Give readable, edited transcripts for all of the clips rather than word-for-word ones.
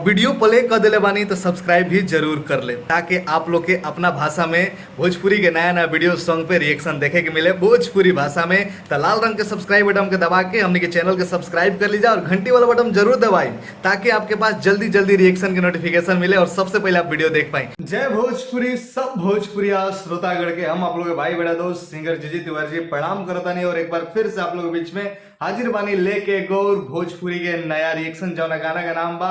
Video play कर दिले बानी तो सब्सक्राइब भी जरूर कर ले ताकि आप लोग के अपना भाषा में भोजपुरी के नया नया वीडियो सॉन्ग पे रिएक्शन देखे के मिले भोजपुरी भाषा में। तो लाल रंग के सब्सक्राइब बटन के दबा के हमने के चैनल के सब्सक्राइब कर लीजिए और घंटी वाला बटन जरूर दबाई ताकि आपके पास जल्दी जल्दी रिएक्शन की नोटिफिकेशन मिले और सबसे पहले आप वीडियो देख पाए। जय भोजपुरी सब भोजपुरिया श्रोतागढ़ के हम आप लोग के भाई बड़ा दोस्त सिंगर जीजी तिवारी जी प्रणाम करता नहीं और एक बार फिर से आप लोग के बीच में हाजिर बानी लेके गौर भोजपुरी के नया रिएक्शन जौना गाना का नाम बा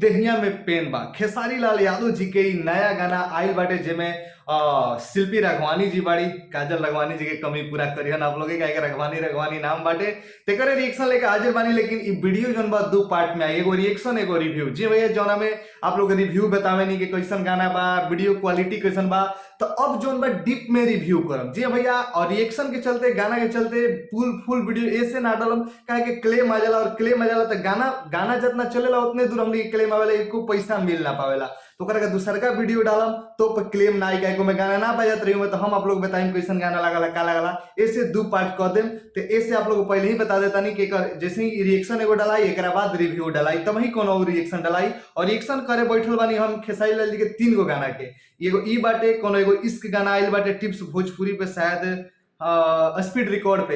देहिया में पेन बा। खेसारी लाल यादव जी के नया गाना आइल बाटे जेमे शिल्पी राघवानी जी बाड़ी, काजल राघवानी जी के कमी पूरा करियन आप लोग के राघवानी नाम बाटे तेकर रिएक्शन लेके हाजिर बानी। लेकिन ई वीडियो जौन बा दो पार्ट में आई, एगो रिएक्शन एगो रिव्यू। जी भैया जौना में आप लोग रिव्यू बतावे नहीं कि कैसन गाना बा, वीडियो क्वालिटी कैसन बा, तो अब जौन बा डीप में रिव्यू करम। जी भैया और रिएक्शन के चलते गाना के चलते फुल वीडियो ऐसे ना डालम काहे कि क्लेम आ जाला और क्लेम आ जाला तो गाना जितना चलेला उतने दूर हमनी क्लेम आवेला एको पैसा मिल ना पावेला। तो ओकरा के दूसर का वीडियो डालम तो क्लेम ना आई काहे को मैं गाना ना बजात रही हूं तो हम आप लोग बताइम कैसन गाना लागला का लागला। ऐसे दो पार्ट कर देम तो ऐसे आप लोग को पहले ही बता देता नहीं कि जैसे ही रिएक्शन एगो डालाई एकरा बाद रिव्यू डालाई तब ही कोनो रिएक्शन डालाई। और रिएक्शन करे बैठल बानी हम खेसारी लाल जी के 3 गो गाना के, एगो ई बाटे कोनो एगो इश्क गाना आइल बाटे टिप्स भोजपुरी पे शायद स्पीड रिकॉर्ड पे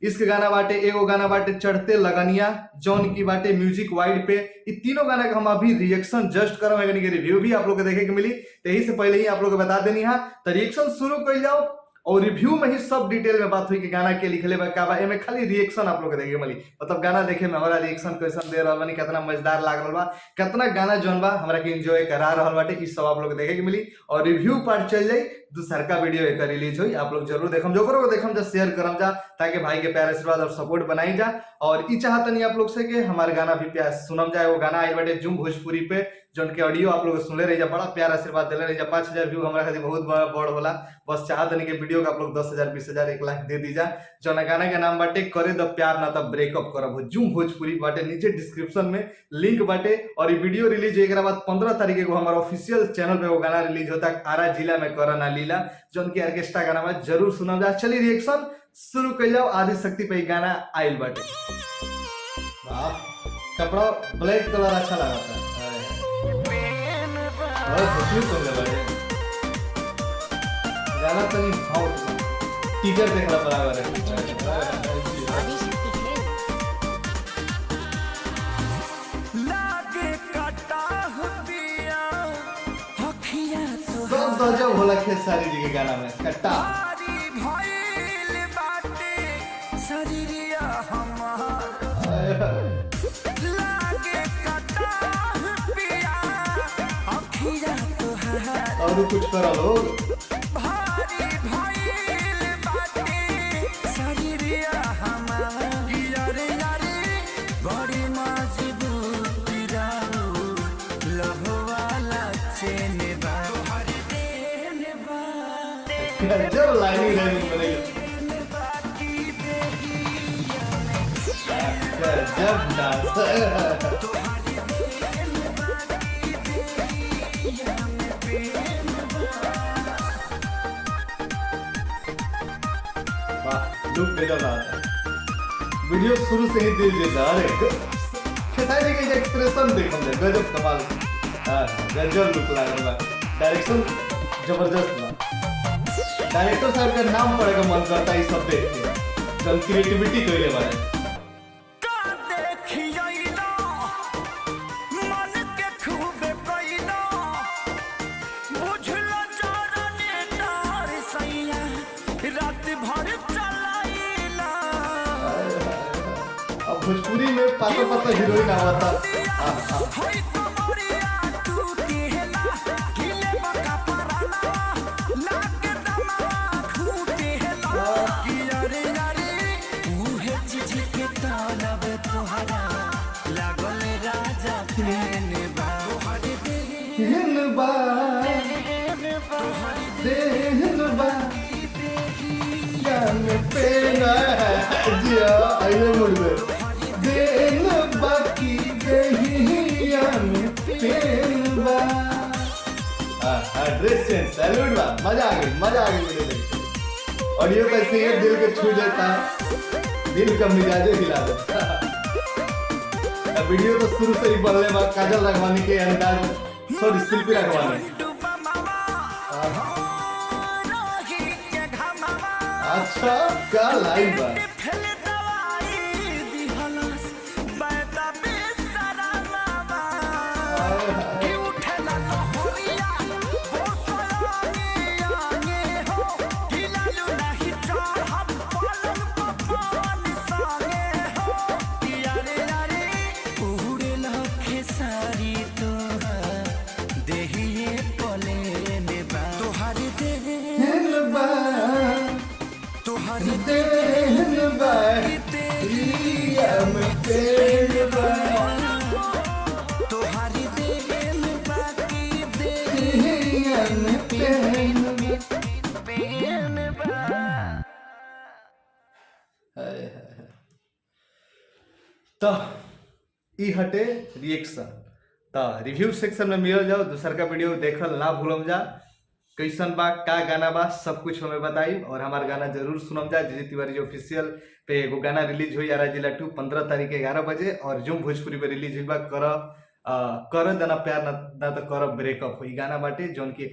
इश्क गाना बाटे, एगो गाना बाटे चढ़ते लगनिया जौन की बाटे म्यूजिक वाइड पे। ये तीनों गाना का हम अभी रिएक्शन जस्ट करम यानी कि रिव्यू भी आप लोग को देखे के मिली तो यही से पहले ही आप लोग को बता देनी है। तो रिएक्शन शुरू कर जाओ और रिव्यू में ही सब डिटेल में बात हुई कि गाना के लिखले बा का बा, एमे खाली रिएक्शन आप लोग देखे मिली। मतलब गाना देखे में हमारा रिएक्शन कैसन दे रहल बानी, कितना मजेदार लाग रहल बा, कितना गाना जौन बा हमरा के एंजॉय करा रहल बाटे, ई सब आप लोग देखे के मिली। और रिव्यू पार्ट चल जाई दूसर का वीडियो एक रिलीज हुई आप लोग जरूर देखम, जो करो देखम जा शेयर करम जा ताकि भाई के प्यार आशीर्वाद और सपोर्ट बनाई जा। और ई चाहता नहीं आप लोग से कि हमारे गाना भी प्यार सुनम जाए। वो गाना आइल बाटे जूम भोजपुरी पे जौन के ऑडियो आप लोग सुनले रही जा, बड़ा प्यार आशीर्वाद दिले रही जा। 5000 व्यू हमरा खातिर बहुत बड़ होला, बस चाहत नहीं कि वीडियो का आप लोग 10,000 20,000 1 लाख दे दीजा। जौन गाना का नाम बाटे करे द प्यार ना तब ब्रेकअप करब, जूम भोजपुरी बाटे, नीचे डिस्क्रिप्शन में लिंक बाटे। और ये वीडियो रिलीज एक बाद 15 तारीख को हमारा ऑफिशियल चैनल पे वो गाना रिलीज होता है आरा जिला में करना लीला जौन की ऑर्केस्ट्रा गाना में जरूर सुना जा। चलिए रिएक्शन शुरू कर जाओ। आदि शक्ति पे गाना आइल बाटे, कपड़ा ब्लैक कलर अच्छा लगा था गाना तो नहीं भाव टीचर देखला बराबर है। सब गजब होला खेसारी जी के गाना में कट्टा और कुछ करो लोग जब लाइनिंग जब डांस लुक बेटर आता वीडियो शुरू से ही दिल देता। अरे खेसारी के एक्सप्रेशन देखम जा गजब कमाल, हां गजब लुक लागल बा, डायरेक्शन जबरदस्त बा। डायरेक्टर साहब का नाम पड़ेगा मन करता है सब देख के, जब क्रिएटिविटी कइले बारे भोजपुरी में पाता हीरोइन आवता। सैल्यूट बा, मजा आ गई मेरे देख ऑडियो कैसे है दिल के छू जाता है, दिल का मिजाजे हिला देता। वीडियो तो शुरू से ही बनले बा काजल राघवानी के अंदाज, सॉरी शिल्पी राघवानी। अच्छा क्या लाइव बा। तो ई हटे रिएक्शन। तो रिव्यू सेक्शन में मिल जाओ, दूसर का वीडियो देखल ना भूलम जा, कैसन बा का गाना बा सब कुछ हमें बताई, और हमारा गाना जरूर सुनम जा। जीजी तिवारी जो ऑफिशियल पे एगो गाना रिलीज हुई आरा जिला 2 15 तारीख 11 बजे, और जो भोजपुरी पे रिलीज हुई बा कर देना प्यार ना तो कर ब्रेकअप हुई गाना बाटे, जोन की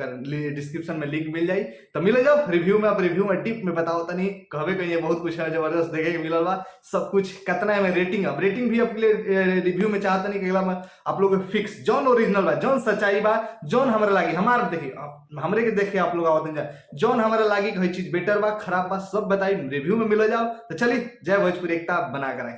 डिस्क्रिप्शन में लिंक मिल जाई। तो मिल जाओ रिव्यू में, आप रिव्यू में टिप में बताओ तनी कहबे कहीं बहुत कुछ है जबरदस्त देखे के मिलल बा सब कुछ। कितना है रेटिंग, अब रेटिंग भी आपके लिए रिव्यू में चाहता नहीं कि अगला में आप लोग फिक्स जौन ओरिजिनल बा, जौन सच्चाई बा, जौन हमारे लागी हमार देखिए हमरे के देखे आप लोग आवत जा, जौन हमारे लागी कोई चीज बेटर बा खराब बा सब बताई रिव्यू में मिल जाओ। तो चलिए जय भोजपुरी एकता बना कर।